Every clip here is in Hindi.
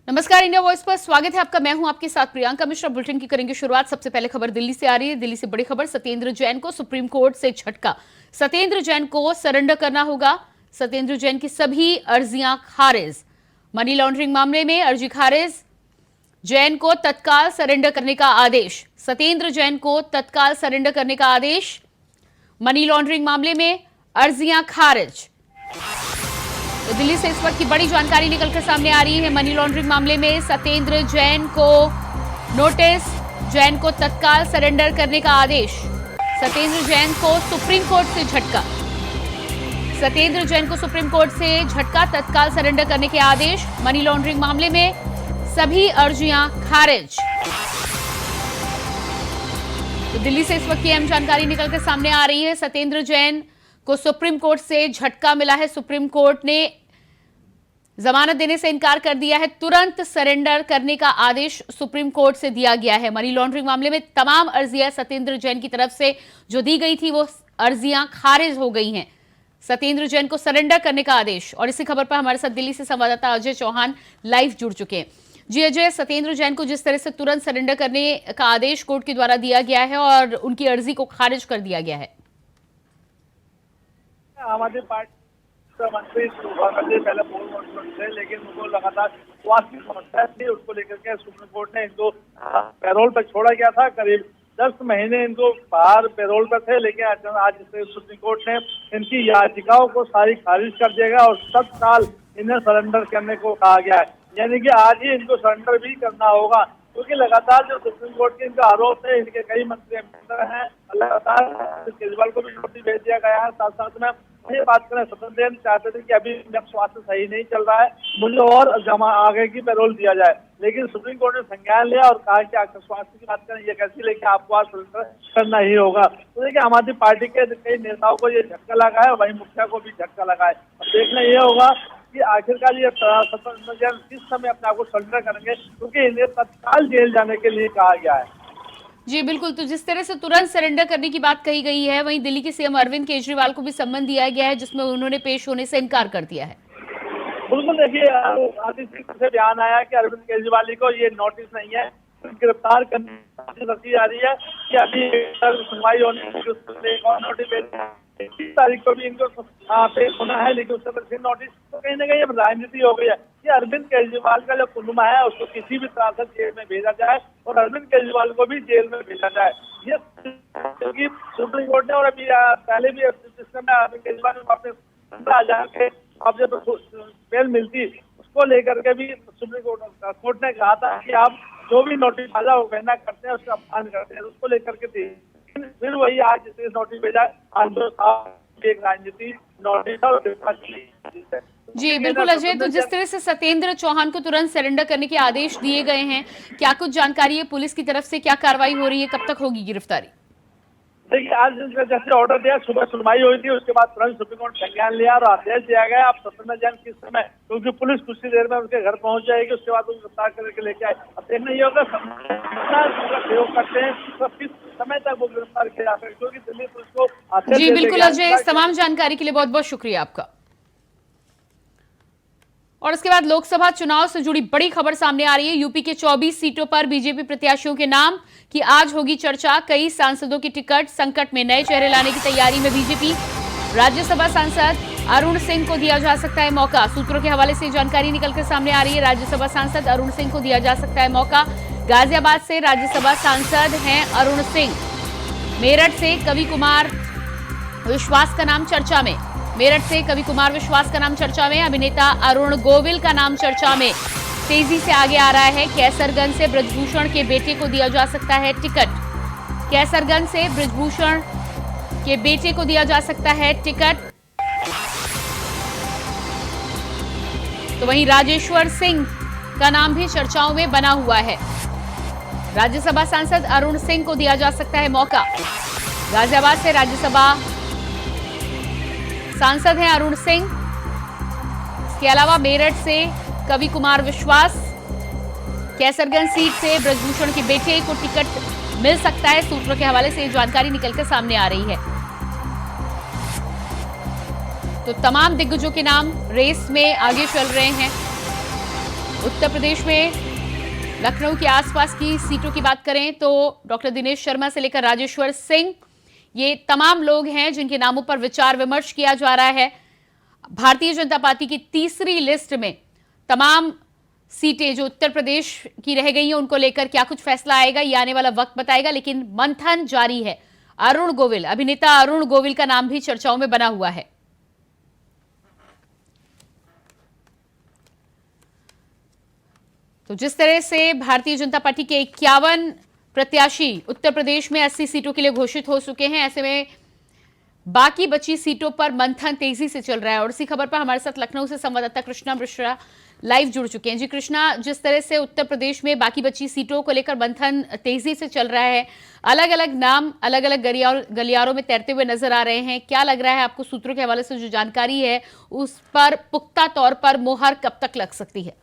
नमस्कार, इंडिया वॉइस पर स्वागत है आपका। मैं हूं आपके साथ प्रियंका मिश्रा। बुलेटिन की करेंगे शुरुआत। सबसे पहले खबर दिल्ली से आ रही है। दिल्ली से बड़ी खबर, सत्येंद्र जैन को सुप्रीम कोर्ट से झटका। सत्येंद्र जैन को सरेंडर करना होगा। सत्येंद्र जैन की सभी अर्जियां खारिज। मनी लॉन्ड्रिंग मामले में अर्जी खारिज। जैन को तत्काल सरेंडर करने का आदेश। सत्येंद्र जैन को तत्काल सरेंडर करने का आदेश। मनी लॉन्ड्रिंग मामले में अर्जियां खारिज। तो दिल्ली से इस वक्त की बड़ी जानकारी निकलकर सामने आ रही है। मनी लॉन्ड्रिंग मामले में सत्येंद्र जैन को नोटिस, जैन को तत्काल सरेंडर करने का आदेश। सत्येंद्र जैन को सुप्रीम कोर्ट से झटका। सत्येंद्र जैन को सुप्रीम कोर्ट से झटका, तत्काल सरेंडर करने के आदेश। मनी लॉन्ड्रिंग मामले में सभी अर्जियां खारिज। तो दिल्ली से इस वक्त की अहम जानकारी निकलकर सामने आ रही है। सत्येंद्र जैन को सुप्रीम कोर्ट से झटका मिला है। सुप्रीम कोर्ट ने जमानत देने से इनकार कर दिया है। तुरंत सरेंडर करने का आदेश सुप्रीम कोर्ट से दिया गया है। मनी लॉन्ड्रिंग मामले में तमाम अर्जियां सत्येंद्र जैन की तरफ से जो दी गई थी वो अर्जियां खारिज हो गई हैं। सत्येंद्र जैन को सरेंडर करने का आदेश। और इसी खबर पर हमारे साथ दिल्ली से संवाददाता अजय चौहान लाइव जुड़ चुके हैं। जी अजय, सत्येंद्र जैन को जिस तरह से तुरंत सरेंडर करने का आदेश कोर्ट के द्वारा दिया गया है और उनकी अर्जी को खारिज कर दिया गया है। आम आदमी पार्टी मंत्री पहले बोल थे, लेकिन उनको लगातार स्वास्थ्य की समस्या थी। उसको लेकर के सुप्रीम कोर्ट ने इनको पैरोल पर छोड़ा गया था। करीब 10 महीने इनको बाहर पैरोल पर थे, लेकिन आज सुप्रीम कोर्ट ने इनकी याचिकाओं को सारी खारिज कर देगा और तत्काल इन्हें सरेंडर करने को कहा गया है। यानी कि आज ही इनको सरेंडर भी करना होगा, क्योंकि लगातार जो सुप्रीम कोर्ट के इनका आरोप है, इनके कई मंत्री हैं, लगातार केजरीवाल को भी नोटिस भेज दिया गया है। साथ साथ में ये बात करें, सत्येंद्र जैन चाहते थे कि अभी जब स्वास्थ्य सही नहीं चल रहा है, मुझे और आगे की पैरोल दिया जाए, लेकिन सुप्रीम कोर्ट ने संज्ञान लिया और कहा कि अगर स्वास्थ्य की बात करें ये कैसी, लेकिन आपको आज सरेंडर करना ही होगा। तो देखिए, आम आदमी पार्टी के कई नेताओं को ये झटका लगा है और वहीं मुखिया को भी झटका लगा है। देखना ये होगा कि आखिरकार ये सत्येंद्र जैन किस समय अपने आप को सरेंडर करेंगे, क्योंकि इन्हें तत्काल जेल जाने के लिए कहा गया है। जी बिल्कुल, तो जिस तरह से तुरंत सरेंडर करने की बात कही गई है, वहीं दिल्ली के सीएम अरविंद केजरीवाल को भी सम्मन दिया गया है, जिसमें उन्होंने पेश होने से इनकार कर दिया है। बिल्कुल, देखिए आदित्य से बयान आया कि अरविंद केजरीवाल को ये नोटिस नहीं है, गिरफ्तार करने की रखी जा रही है कि अभी सुनवाई होने नोटिस 30 तारीख को भी इनको पेश होना है, लेकिन उससे फिर नोटिस। तो कहीं ना कहीं अब राजनीति हो गई है कि अरविंद केजरीवाल का जो कुनुमा है उसको किसी भी तरह से जेल में भेजा जाए और अरविंद केजरीवाल को भी जेल में भेजा जाए। ये क्योंकि सुप्रीम कोर्ट ने और अभी पहले भी सिस्टम में अरविंद केजरीवाल को अपने अब जब बेल मिलती उसको लेकर के भी सुप्रीम कोर्ट ने कहा था कि आप जो भी नोटिस आजा वो कहना करते हैं उसका अपमान करते हैं, उसको लेकर के थी। फिर वही आज जिस नोटिस भेजा, आज एक राजनीति नोटिस और जी बिल्कुल अजय, तो जिस तरह से सत्येंद्र चौहान को तुरंत सरेंडर करने के आदेश दिए गए हैं, क्या कुछ जानकारी है पुलिस की तरफ से? क्या कार्रवाई हो रही है? कब तक होगी गिरफ्तारी? देखिए, आज जैसे ऑर्डर दिया, सुबह सुनवाई हुई थी, उसके बाद तुरंत सुप्रीम कोर्ट संज्ञान लिया और आदेश दिया गया। अब सत्येंद्र जैन किस समय, क्योंकि पुलिस कुछ ही देर में उनके घर पहुंच जाएगी, उसके बाद उनको गिरफ्तार करके लेके आए। अब देखना ये होगा प्रयोग करते हैं तो किस समय तक वो गिरफ्तार किया जा सकता है, क्योंकि दिल्ली पुलिस को। जी बिल्कुल अजय, इस तमाम जानकारी के लिए बहुत बहुत शुक्रिया आपका। और इसके बाद लोकसभा चुनाव से जुड़ी बड़ी खबर सामने आ रही है। यूपी के 24 सीटों पर बीजेपी प्रत्याशियों के नाम की आज होगी चर्चा। कई सांसदों की टिकट संकट में, नए चेहरे लाने की तैयारी में बीजेपी। राज्यसभा सांसद अरुण सिंह को दिया जा सकता है मौका। सूत्रों के हवाले से जानकारी निकलकर सामने आ रही है। राज्यसभा सांसद अरुण सिंह को दिया जा सकता है मौका। गाजियाबाद से राज्यसभा सांसद हैं अरुण सिंह। मेरठ से कवि कुमार विश्वास का नाम चर्चा में। मेरठ से कवि कुमार विश्वास का नाम चर्चा में। अभिनेता अरुण गोविल का नाम चर्चा में तेजी से आगे आ रहा है। कैसरगंज से ब्रजभूषण के बेटे को दिया जा सकता है टिकट। कैसरगंज से ब्रजभूषण के बेटे को दिया जा सकता है टिकट। तो वहीं राजेश्वर सिंह का नाम भी चर्चाओं में बना हुआ है। राज्यसभा सांसद अरुण सिंह को दिया जा सकता है मौका। गाजियाबाद से राज्यसभा सांसद हैं अरुण सिंह। इसके अलावा मेरठ से कवि कुमार विश्वास, कैसरगंज सीट से ब्रजभूषण के बेटे को टिकट मिल सकता है। सूत्रों के हवाले से ये जानकारी निकलकर सामने आ रही है। तो तमाम दिग्गजों के नाम रेस में आगे चल रहे हैं। उत्तर प्रदेश में लखनऊ के आसपास की सीटों की बात करें तो डॉक्टर दिनेश शर्मा से लेकर राजेश्वर सिंह, ये तमाम लोग हैं जिनके नामों पर विचार विमर्श किया जा रहा है। भारतीय जनता पार्टी की तीसरी लिस्ट में तमाम सीटें जो उत्तर प्रदेश की रह गई हैं उनको लेकर क्या कुछ फैसला आएगा ये आने वाला वक्त बताएगा, लेकिन मंथन जारी है। अरुण गोविल, अभिनेता अरुण गोविल का नाम भी चर्चाओं में बना हुआ है। तो जिस तरह से भारतीय जनता पार्टी के 51 प्रत्याशी उत्तर प्रदेश में 80 सीटों के लिए घोषित हो चुके हैं, ऐसे में बाकी बची सीटों पर मंथन तेजी से चल रहा है। और इसी खबर पर हमारे साथ लखनऊ से संवाददाता कृष्णा मिश्रा लाइव जुड़ चुके हैं। जी कृष्णा, जिस तरह से उत्तर प्रदेश में बाकी बची सीटों को लेकर मंथन तेजी से चल रहा है, अलग अलग नाम अलग अलग गलियारों में तैरते हुए नजर आ रहे हैं, क्या लग रहा है आपको? सूत्रों के हवाले से जो जानकारी है उस पर पुख्ता तौर पर मुहर कब तक लग सकती है?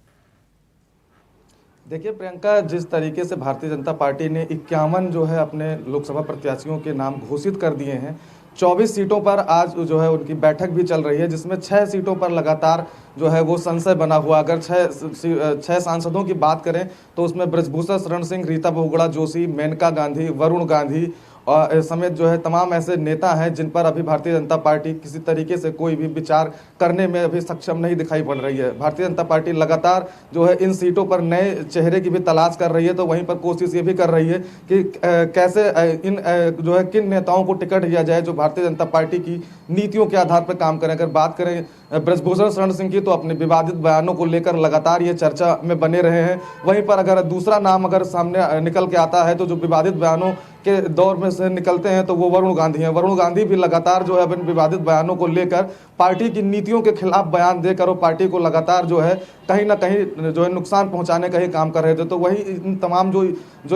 देखिए प्रियंका, जिस तरीके से भारतीय जनता पार्टी ने 51 जो है अपने लोकसभा प्रत्याशियों के नाम घोषित कर दिए हैं, 24 सीटों पर आज जो है उनकी बैठक भी चल रही है, जिसमें 6 सीटों पर लगातार जो है वो संशय बना हुआ। अगर छह सांसदों की बात करें तो उसमें ब्रजभूषण शरण सिंह, रीता बहुगुणा जोशी, मेनका गांधी, वरुण गांधी और समेत जो है तमाम ऐसे नेता हैं जिन पर अभी भारतीय जनता पार्टी किसी तरीके से कोई भी विचार करने में अभी सक्षम नहीं दिखाई पड़ रही है। भारतीय जनता पार्टी लगातार जो है इन सीटों पर नए चेहरे की भी तलाश कर रही है, तो वहीं पर कोशिश ये भी कर रही है कि कैसे इन जो है किन नेताओं को टिकट दिया जाए जो भारतीय जनता पार्टी की नीतियों के आधार पर काम करें। अगर बात करें ब्रजभूषण शरण सिंह की, तो अपने विवादित बयानों को लेकर लगातार ये चर्चा में बने रहे हैं। वहीं पर अगर दूसरा नाम अगर सामने निकल के आता है तो जो विवादित बयानों के दौर में से निकलते हैं तो वो वरुण गांधी हैं। वरुण गांधी भी लगातार जो है अपने विवादित बयानों को लेकर पार्टी की नीतियों के खिलाफ बयान देकर और पार्टी को लगातार जो है कहीं ना कहीं जो है नुकसान पहुंचाने का ही काम कर रहे थे। तो वही इन तमाम जो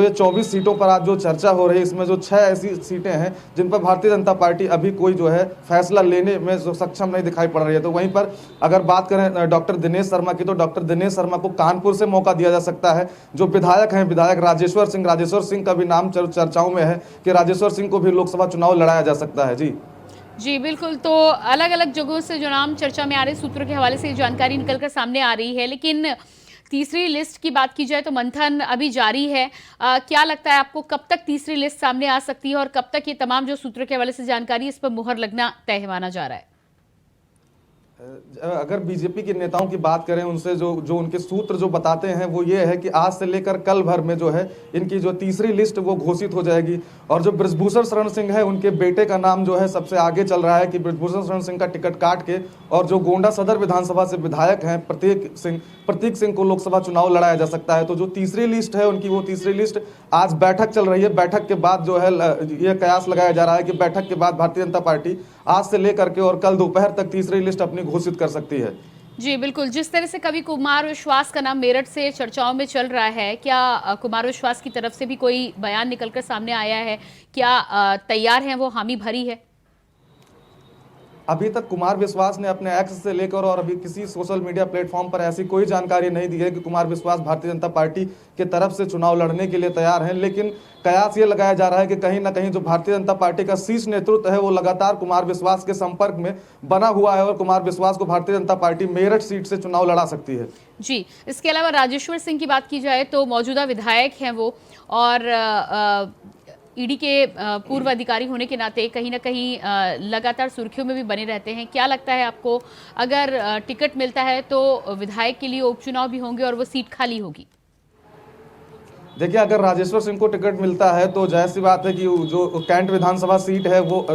ये 24 सीटों पर आज जो चर्चा हो रही है, इसमें जो 6 ऐसी सीटें हैं जिन पर भारतीय जनता पार्टी अभी कोई जो है फैसला लेने में जो सक्षम नहीं दिखाई पड़ रही है। तो वहीं पर अगर बात करें डॉक्टर दिनेश शर्मा की, तो डॉक्टर दिनेश शर्मा को कानपुर से मौका दिया जा सकता है। जो विधायक हैं, विधायक राजेश्वर सिंह का भी नाम चर्चाओं में है कि राजेश्वर सिंह को भी लोकसभा चुनाव लड़ाया जा सकता है। जी बिल्कुल। तो अलग अलग जगहों से जो नाम चर्चा में आ रहे सूत्रों के हवाले से जानकारी निकलकर सामने आ रही है, लेकिन तीसरी लिस्ट की बात की जाए तो मंथन अभी जारी है। क्या लगता है आपको, कब तक तीसरी लिस्ट सामने आ सकती है और कब तक ये तमाम जो सूत्रों के हवाले से जानकारी इस पर मुहर लगना तय माना जा रहा है? अगर बीजेपी के नेताओं की बात करें, उनसे जो उनके सूत्र जो बताते हैं वो ये है कि आज से लेकर कल भर में जो है इनकी जो तीसरी लिस्ट वो घोषित हो जाएगी। और जो ब्रजभूषण शरण सिंह है, उनके बेटे का नाम जो है सबसे आगे चल रहा है कि ब्रजभूषण शरण सिंह का टिकट काट के और जो गोंडा सदर विधानसभा से विधायक हैं प्रतीक सिंह को लोकसभा चुनाव लड़ाया जा सकता है। तो जो तीसरी लिस्ट है उनकी, वो तीसरी लिस्ट आज बैठक चल रही है। बैठक के बाद जो है ये कयास लगाया जा रहा है कि बैठक के बाद भारतीय जनता पार्टी आज से लेकर के और कल दोपहर तक तीसरी लिस्ट अपनी घोषित कर सकती है। जी बिल्कुल। जिस तरह से कभी कुमार विश्वास का नाम मेरठ से चर्चाओं में चल रहा है, क्या कुमार विश्वास की तरफ से भी कोई बयान निकलकर सामने आया है? क्या तैयार हैं वो, हामी भरी है? अभी तक कुमार विश्वास ने अपने एक्स से लेकर और अभी किसी सोशल मीडिया प्लेटफॉर्म पर ऐसी कोई जानकारी नहीं दी है कि कुमार विश्वास भारतीय जनता पार्टी के तरफ से चुनाव लड़ने के लिए तैयार हैं। लेकिन कयास ये लगाया जा रहा है कि कहीं ना कहीं जो भारतीय जनता पार्टी का शीर्ष नेतृत्व है वो लगातार कुमार विश्वास के संपर्क में बना हुआ है और कुमार विश्वास को भारतीय जनता पार्टी मेरठ सीट से चुनाव लड़ा सकती है। जी, इसके अलावा राजेश्वर सिंह की बात की जाए तो मौजूदा विधायक हैं वो, और ईडी के पूर्व अधिकारी होने के नाते कहीं ना कहीं लगातार सुर्खियों में भी बने रहते हैं। क्या लगता है आपको, अगर टिकट मिलता है तो विधायक के लिए उपचुनाव भी होंगे और वो सीट खाली होगी? देखिए, अगर राजेश्वर सिंह को टिकट मिलता है तो जाहिर सी बात है कि जो कैंट विधानसभा सीट है वो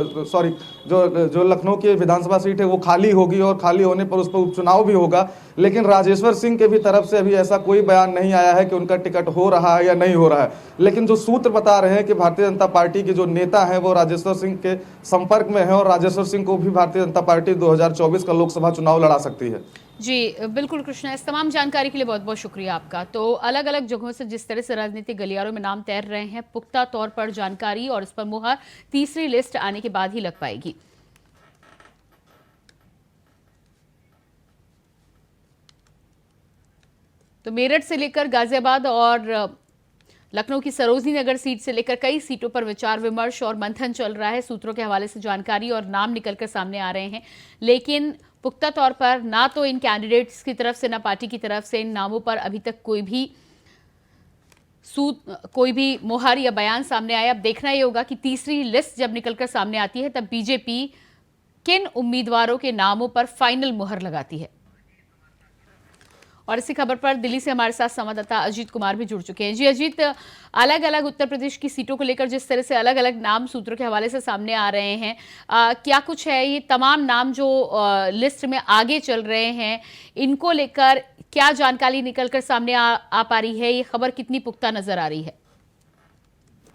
जो लखनऊ की विधानसभा सीट है वो खाली होगी और खाली होने पर उस पर उपचुनाव भी होगा। लेकिन राजेश्वर सिंह के भी तरफ से अभी ऐसा कोई बयान नहीं आया है कि उनका टिकट हो रहा है या नहीं हो रहा है। लेकिन जो सूत्र बता रहे हैं कि भारतीय जनता पार्टी के जो नेता हैं वो राजेश्वर सिंह के संपर्क में है और राजेश्वर सिंह को भी भारतीय जनता पार्टी 2024 का लोकसभा चुनाव लड़ा सकती है। जी बिल्कुल कृष्णा, इस तमाम जानकारी के लिए बहुत बहुत शुक्रिया आपका। तो अलग अलग जगहों से जिस तरह से राजनीतिक गलियारों में नाम तैर रहे हैं, पुख्ता तौर पर जानकारी और इस पर मुहर तीसरी लिस्ट आने के बाद ही लग पाएगी। तो मेरठ से लेकर गाजियाबाद और लखनऊ की सरोजनी नगर सीट से लेकर कई सीटों पर विचार विमर्श और मंथन चल रहा है। सूत्रों के हवाले से जानकारी और नाम निकलकर सामने आ रहे हैं, लेकिन पुख्ता तौर पर ना तो इन कैंडिडेट्स की तरफ से ना पार्टी की तरफ से इन नामों पर अभी तक कोई भी मुहर या बयान सामने आया। अब देखना ये होगा कि तीसरी लिस्ट जब निकलकर सामने आती है तब बीजेपी किन उम्मीदवारों के नामों पर फाइनल मुहर लगाती है। और इसी खबर पर दिल्ली से हमारे साथ संवाददाता अजीत कुमार भी जुड़ चुके हैं। जी अजीत, अलग अलग उत्तर प्रदेश की सीटों को लेकर जिस तरह से अलग अलग नाम सूत्रों के हवाले से सामने आ रहे हैं, क्या कुछ है ये तमाम नाम जो लिस्ट में आगे चल रहे हैं, इनको लेकर क्या जानकारी निकलकर सामने आ पा रही है? ये खबर कितनी पुख्ता नजर आ रही है?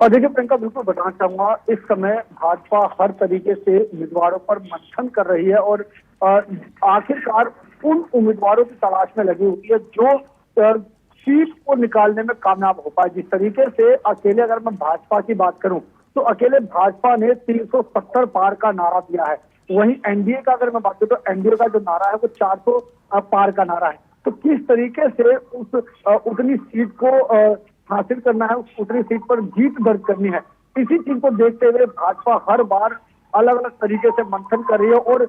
और देखिए प्रियंका, बिल्कुल बताना चाहूंगा, इस समय भाजपा हर तरीके से उम्मीदवारों पर मंथन कर रही है और आखिरकार उन उम्मीदवारों की तलाश में लगी हुई है जो सीट को निकालने में कामयाब हो पाए। जिस तरीके से अकेले अगर मैं भाजपा की बात करूं तो अकेले भाजपा ने 370 पार का नारा दिया है। वहीं एनडीए का अगर मैं बात करूं तो एनडीए का जो नारा है वो 400 पार का नारा है। तो किस तरीके से उतनी सीट को हासिल करना है, उतनी सीट पर जीत दर्ज करनी है, इसी चीज को देखते हुए भाजपा हर बार अलग अलग तरीके से मंथन कर रही है और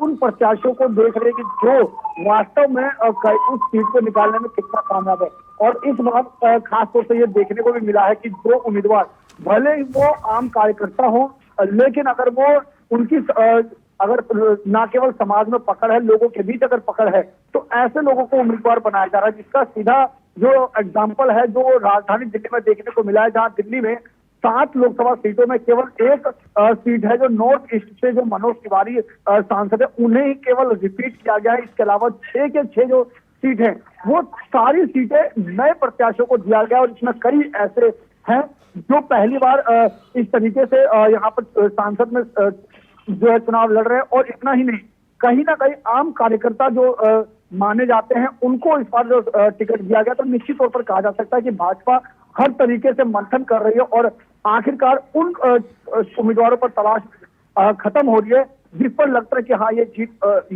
उन प्रत्याशियों को देख रही है कि जो वास्तव में उस सीट को निकालने में कितना कामयाब है। और इस बार खासतौर से ये देखने को भी मिला है कि जो उम्मीदवार भले ही वो आम कार्यकर्ता हो, लेकिन अगर वो उनकी अगर ना केवल समाज में पकड़ है, लोगों के बीच अगर पकड़ है, तो ऐसे लोगों को उम्मीदवार बनाया जा रहा है। जिसका सीधा जो एग्जाम्पल है जो राजधानी दिल्ली में देखने को मिला है, जहां दिल्ली में 7 लोकसभा सीटों में केवल एक सीट है जो नॉर्थ ईस्ट से जो मनोज तिवारी सांसद है, उन्हें ही केवल रिपीट किया गया है। इसके अलावा 6 के 6 जो सीट है वो सारी सीटें नए प्रत्याशियों को दिया गया और इसमें कई ऐसे हैं जो पहली बार इस तरीके से यहाँ पर सांसद में जो है चुनाव लड़ रहे हैं। और इतना ही नहीं, कहीं ना कहीं आम कार्यकर्ता जो माने जाते हैं उनको इस बार जो टिकट दिया गया, तो निश्चित तौर पर कहा जा सकता है कि भाजपा हर तरीके से मंथन कर रही है और आखिरकार उन उम्मीदवारों पर तलाश खत्म हो रही है जिस पर लगता है कि हाँ ये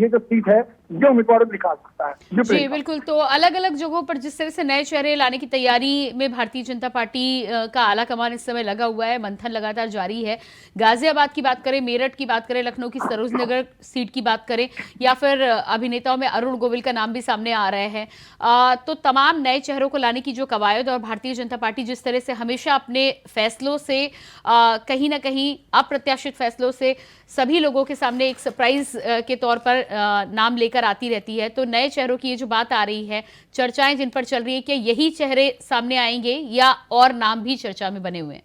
जो सीट है ये उम्मीदवारों को निकाल सकता है। जी बिल्कुल। तो अलग अलग जगहों पर जिस तरह से नए चेहरे लाने की तैयारी में भारतीय जनता पार्टी का आला कमान इस समय लगा हुआ है, मंथन लगातार जारी है। गाजियाबाद की बात करें, मेरठ की बात करें, लखनऊ की सरोजनी नगर सीट की बात करें, या फिर अभिनेताओं में अरुण गोविल का नाम भी सामने आ रहे हैं, तो तमाम नए चेहरों को लाने की जो कवायद और भारतीय जनता पार्टी जिस तरह से हमेशा अपने फैसलों से कहीं ना कहीं अप्रत्याशित फैसलों से सभी लोगों के सामने एक सरप्राइज के तौर पर नाम लेकर आती रहती है, तो नए चेहरों की ये जो बात आ रही है, चर्चाएं जिन पर चल रही है, क्या यही चेहरे सामने आएंगे या और नाम भी चर्चा में बने हुए हैं?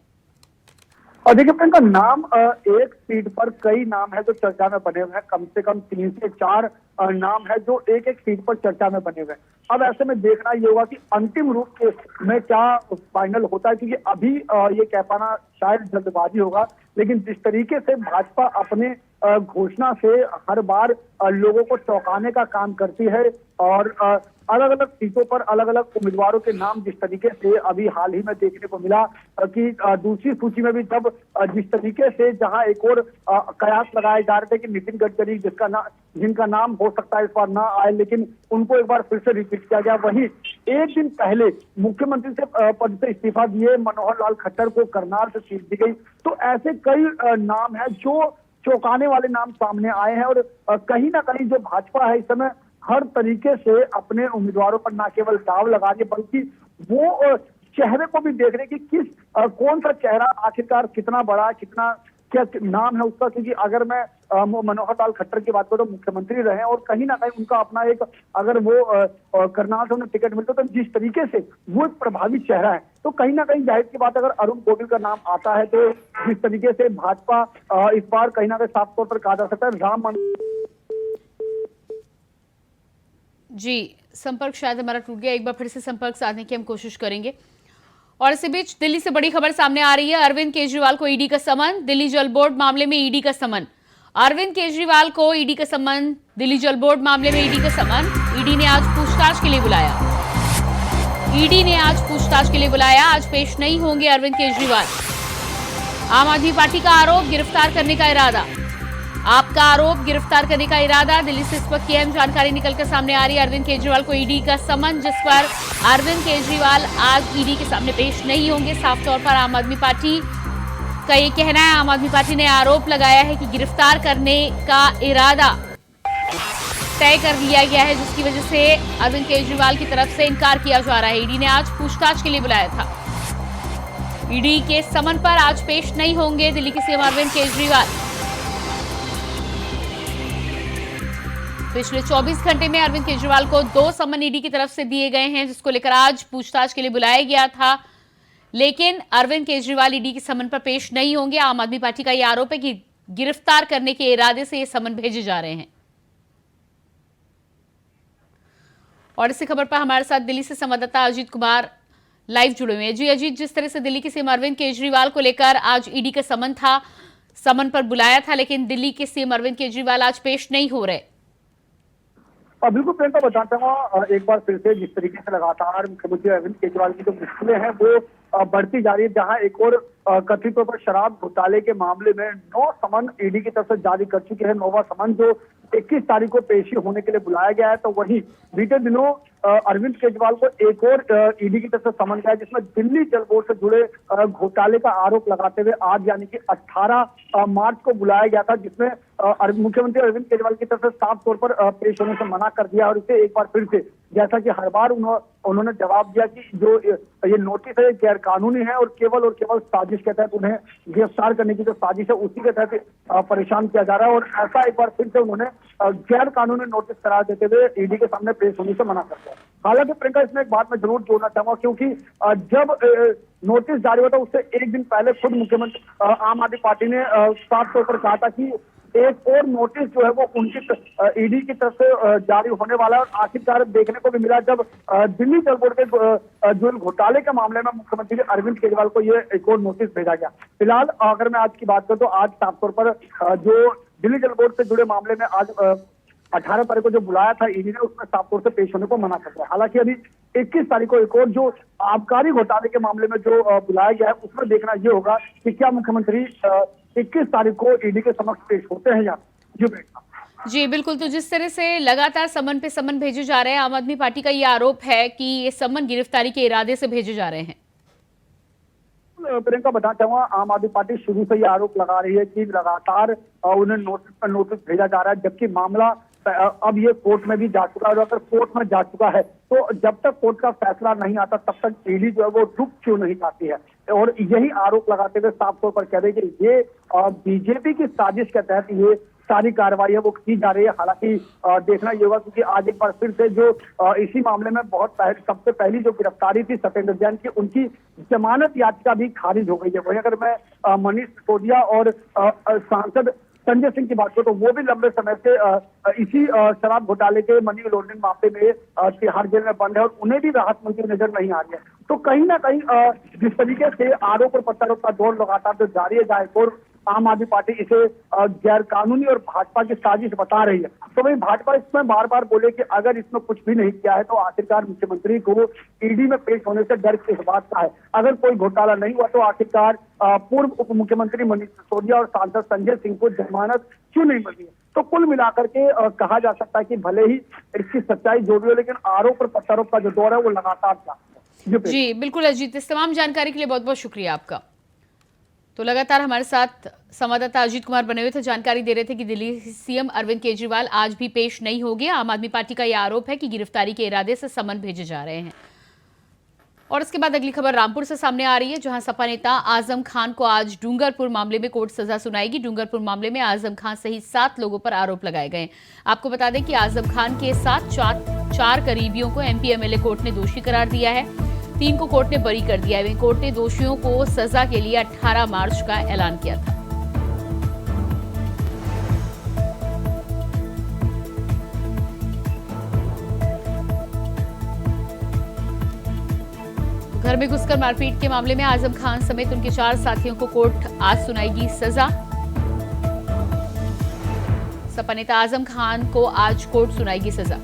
और देखिए प्रियंका, नाम एक सीट पर कई नाम है जो चर्चा में बने हुए हैं। कम से कम 3 से 4 नाम है जो एक एक सीट पर चर्चा में बने हुए हैं। अब ऐसे में देखना ये होगा कि अंतिम रूप में क्या फाइनल होता है, क्योंकि अभी ये कह पाना शायद जल्दबाजी होगा। लेकिन जिस तरीके से भाजपा अपने घोषणा से हर बार लोगों को चौंकाने का काम करती है और अलग अलग सीटों पर अलग अलग उम्मीदवारों के नाम जिस तरीके से अभी हाल ही में देखने को मिला कि दूसरी सूची में भी जब जिस तरीके से जहां एक और कयास लगाए जा रहे थे कि नितिन गडकरी जिनका नाम हो सकता है इस बार ना आए, लेकिन उनको एक बार फिर से रिपीट किया गया। वहीं एक दिन पहले मुख्यमंत्री से पद से इस्तीफा दिए मनोहर लाल खट्टर को करनाल से सीट दी गई। तो ऐसे कई नाम है जो चौंकाने वाले नाम सामने आए हैं और कहीं ना कहीं जो भाजपा है इस समय हर तरीके से अपने उम्मीदवारों पर न केवल दाव लगा रही है, बल्कि वो चेहरे को भी देख रहे कि कौन सा चेहरा आखिरकार कितना बड़ा, कितना क्या नाम है उसका। क्योंकि अगर मैं मनोहर लाल खट्टर की बात करूं तो मुख्यमंत्री रहे और कहीं ना कहीं उनका अपना एक, अगर वो करनाल से उन्हें टिकट मिलता तो जिस तरीके से वो एक प्रभावी चेहरा है, तो कहीं ना कहीं जाहिर की बात अगर अरुण गोविल का नाम आता है तो जिस तरीके से भाजपा इस बार कहीं ना कहीं साफ तौर पर कहा जा सकता है राम जी संपर्क शायद हमारा टूट गया, एक बार फिर से संपर्क साधने की हम कोशिश करेंगे। और इसी बीच दिल्ली से बड़ी खबर सामने आ रही है, अरविंद केजरीवाल को ईडी का समन, दिल्ली जल बोर्ड मामले में ईडी का समन। अरविंद केजरीवाल को ईडी का समन, दिल्ली जल बोर्ड मामले में ईडी का समन। ईडी ने आज पूछताछ के लिए बुलाया, आज पेश नहीं होंगे अरविंद केजरीवाल। आम आदमी पार्टी का आरोप, गिरफ्तार करने का इरादा। आपका आरोप, गिरफ्तार करने का इरादा। दिल्ली से इस वक्त की अहम जानकारी निकलकर सामने आ रही है। अरविंद केजरीवाल को ईडी का समन, जिस पर अरविंद केजरीवाल आज ईडी के सामने पेश नहीं होंगे। साफ तौर पर आम आदमी पार्टी का ये कहना है, आम आदमी पार्टी ने आरोप लगाया है कि गिरफ्तार करने का इरादा तय कर लिया गया है, जिसकी वजह से अरविंद केजरीवाल की तरफ से इनकार किया जा रहा है। ईडी ने आज पूछताछ के लिए बुलाया था। ईडी के समन पर आज पेश नहीं होंगे दिल्ली के सीएम अरविंद केजरीवाल। पिछले 24 घंटे में अरविंद केजरीवाल को 2 समन ईडी की तरफ से दिए गए हैं, जिसको लेकर आज पूछताछ के लिए बुलाया गया था। लेकिन अरविंद केजरीवाल ईडी के समन पर पेश नहीं होंगे। आम आदमी पार्टी का यह आरोप है कि गिरफ्तार करने के इरादे से ये समन भेजे जा रहे हैं। और इसी खबर पर हमारे साथ दिल्ली से संवाददाता अजीत कुमार लाइव जुड़े हुए हैं। जी अजीत, जिस तरह से दिल्ली के सीएम अरविंद केजरीवाल को लेकर आज ईडी का समन था, समन पर बुलाया था, लेकिन दिल्ली के सीएम अरविंद केजरीवाल आज पेश नहीं हो रहे। बिल्कुल प्रियंका, बताता हूँ एक बार फिर से जिस तरीके से लगातार मुख्यमंत्री अरविंद केजरीवाल की जो मुश्किलें हैं वो बढ़ती जा रही है, जहां एक और कथित तौर पर शराब घोटाले के मामले में 9 समन ईडी की तरफ से जारी कर चुके हैं। 9वां समन जो 21 तारीख को पेशी होने के लिए बुलाया गया है। तो वहीं बीते दिनों अरविंद केजरीवाल को एक और ईडी की तरफ से समन गया है, जिसमें दिल्ली जल बोर्ड से जुड़े घोटाले का आरोप लगाते हुए आज यानी कि 18 मार्च को बुलाया गया था, जिसमें मुख्यमंत्री अरविंद केजरीवाल की तरफ से साफ तौर पर पेश होने से मना कर दिया। और इसे एक बार फिर से, जैसा कि हर बार उन्होंने जवाब दिया कि जो ये नोटिस है गैर कानूनी है और केवल साजिश के तहत उन्हें गिरफ्तार करने की जो साजिश है उसी के तहत परेशान किया जा रहा है। और ऐसा एक बार फिर से उन्होंने गैर कानूनी नोटिस करार देते हुए ईडी के सामने पेश होने से मना कर दिया। हालांकि प्रियंका, इसमें एक बात मैं जरूर जोड़ना चाहूंगा, क्योंकि जब नोटिस जारी हुआ था उससे एक दिन पहले खुद मुख्यमंत्री आम आदमी पार्टी ने साफ तौर पर कहा था कि एक और नोटिस जो है वो उनकी ईडी की तरफ से जारी होने वाला है। और आखिरकार देखने को भी मिला जब दिल्ली जल बोर्ड के जो घोटाले के मामले में मुख्यमंत्री अरविंद केजरीवाल को ये एक और नोटिस भेजा गया। फिलहाल अगर मैं आज की बात करूं तो आज साफ तौर पर जो दिल्ली जल बोर्ड से जुड़े मामले में आज 18 तारीख को जो बुलाया था ईडी ने, उसमें साफ तौर से पेश होने को मना कर दिया। हालांकि अभी 21 तारीख को एक और जो आबकारी घोटाले के मामले में जो बुलाया गया है, उसमें देखना ये होगा कि क्या मुख्यमंत्री 21 तारीख को ईडी के समक्ष पेश होते हैं या जी बिल्कुल। तो जिस तरह से लगातार समन पे समन भेजे जा रहे हैं, आम आदमी पार्टी का ये आरोप है कि ये समन गिरफ्तारी के इरादे से भेजे जा रहे हैं। प्रियंका, बताना चाहूंगा, आम आदमी पार्टी शुरू से ये आरोप लगा रही है कि लगातार उन्हें नोटिस पर नोटिस भेजा जा रहा है, जबकि मामला अब ये कोर्ट में भी जा चुका है। और अगर कोर्ट में जा चुका है तो जब तक कोर्ट का फैसला नहीं आता तब तक ईडी जो है वो रुक क्यों नहीं पाती है। और यही आरोप लगाते हुए साफ तौर पर कह रहे हैं कि ये बीजेपी की साजिश के तहत ये सारी कार्रवाई है वो की जा रही है। हालांकि देखना ये होगा, क्योंकि आज एक बार फिर से जो इसी मामले में सबसे पहली जो गिरफ्तारी थी सत्येंद्र जैन की, उनकी जमानत याचिका भी खारिज हो गई है। वहीं अगर मैं मनीष सिसोदिया और सांसद संजय सिंह की बात करूं तो वो भी लंबे समय से इसी शराब घोटाले के मनी लॉन्ड्रिंग मामले में तिहाड़ जेल में बंद है और उन्हें भी राहत मिलती नजर नहीं आ रही है। तो कहीं ना कहीं जिस तरीके से आरोप और प्रत्यारोप का दौर लगातार जो जारी है, जाए और आम आदमी पार्टी इसे गैर कानूनी और भाजपा की साजिश बता रही है, तो वही भाजपा इसमें बार बार बोले कि अगर इसमें कुछ भी नहीं किया है तो आखिरकार मुख्यमंत्री को ईडी में पेश होने से डर किस बात का है। अगर कोई घोटाला नहीं हुआ तो आखिरकार पूर्व उप मुख्यमंत्री मनीष सिसोदिया और सांसद संजय सिंह को जमानत क्यों नहीं मिली है। तो कुल मिलाकर के कहा जा सकता है कि भले ही इसकी सच्चाई जो भी हो, लेकिन आरोप और प्रत्यारोप का जो दौर है वो लगातार जारी है। जी बिल्कुल अजीत, इस तमाम जानकारी के लिए बहुत बहुत शुक्रिया आपका। तो लगातार हमारे साथ संवाददाता अजीत कुमार बने हुए थे, जानकारी दे रहे थे कि दिल्ली सीएम अरविंद केजरीवाल आज भी पेश नहीं होंगे। आम आदमी पार्टी का यह आरोप है कि गिरफ्तारी के इरादे से समन भेजे जा रहे हैं। और इसके बाद अगली खबर रामपुर से सामने आ रही है, जहां सपा नेता आजम खान को आज डूंगरपुर मामले में कोर्ट सजा सुनाएगी। डूंगरपुर मामले में आजम खान सहित 7 लोगों पर आरोप लगाए गए। आपको बता दें कि आजम खान के साथ चार करीबियों को एमपी एमएलए कोर्ट ने दोषी करार दिया है। 3 को कोर्ट ने बरी कर दिया है। वहीं कोर्ट ने दोषियों को सजा के लिए 18 मार्च का ऐलान किया था। घर में घुसकर मारपीट के मामले में आजम खान समेत उनके 4 साथियों को कोर्ट आज सुनाएगी सजा। सपा नेता आजम खान को आज कोर्ट सुनाएगी सजा।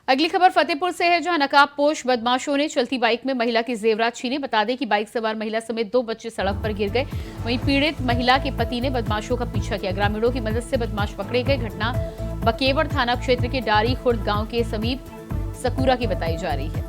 अगली खबर फतेहपुर से है, जहां नकाबपोश बदमाशों ने चलती बाइक में महिला की जेवरात छीने। बता दें कि बाइक सवार महिला समेत 2 बच्चे सड़क पर गिर गए। वहीं पीड़ित महिला के पति ने बदमाशों का पीछा किया। ग्रामीणों की मदद से बदमाश पकड़े गए। घटना बकेवड़ थाना क्षेत्र के डारी खुर्द गांव के समीप सकूरा की बताई जा रही है।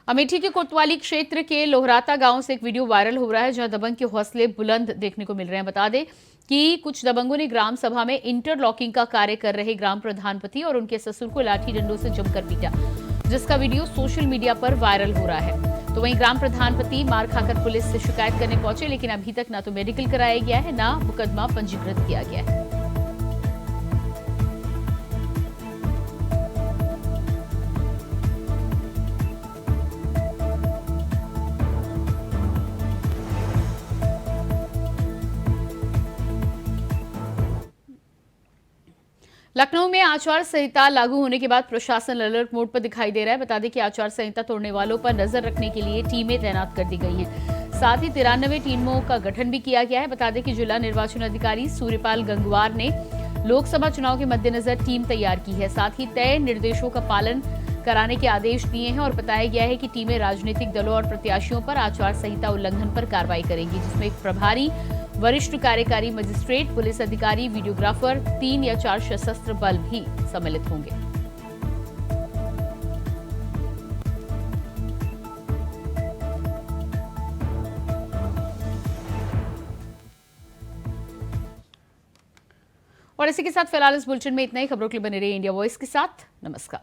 अमेठी के कोतवाली क्षेत्र के लोहराता गांव से एक वीडियो वायरल हो रहा है, जहां दबंग के हौसले बुलंद देखने को मिल रहे हैं। बता दें कि कुछ दबंगों ने ग्राम सभा में इंटरलॉकिंग का कार्य कर रहे ग्राम प्रधानपति और उनके ससुर को लाठी डंडों से जमकर पीटा, जिसका वीडियो सोशल मीडिया पर वायरल हो रहा है। तो वहीं ग्राम प्रधानपति मार खाकर पुलिस से शिकायत करने पहुंचे, लेकिन अभी तक ना तो मेडिकल कराया गया है, ना मुकदमा पंजीकृत किया गया है। लखनऊ में आचार संहिता लागू होने के बाद प्रशासन अलर्ट मोड पर दिखाई दे रहा है। बता दें कि आचार संहिता तोड़ने वालों पर नजर रखने के लिए टीमें तैनात कर दी गई हैं। साथ ही 93 टीमों का गठन भी किया गया है। बता दें कि जिला निर्वाचन अधिकारी सूर्यपाल गंगवार ने लोकसभा चुनाव के मद्देनजर टीम तैयार की है। साथ ही तय निर्देशों का पालन कराने के आदेश दिए हैं और बताया गया है कि टीमें राजनीतिक दलों और प्रत्याशियों पर आचार संहिता उल्लंघन पर कार्रवाई करेंगी, जिसमें एक प्रभारी वरिष्ठ कार्यकारी मजिस्ट्रेट, पुलिस अधिकारी, वीडियोग्राफर, 3 या 4 सशस्त्र बल भी सम्मिलित होंगे। और इसी के साथ फिलहाल इस बुलेटिन में इतना ही। खबरों के लिए बने रहिए इंडिया वॉइस के साथ। नमस्कार।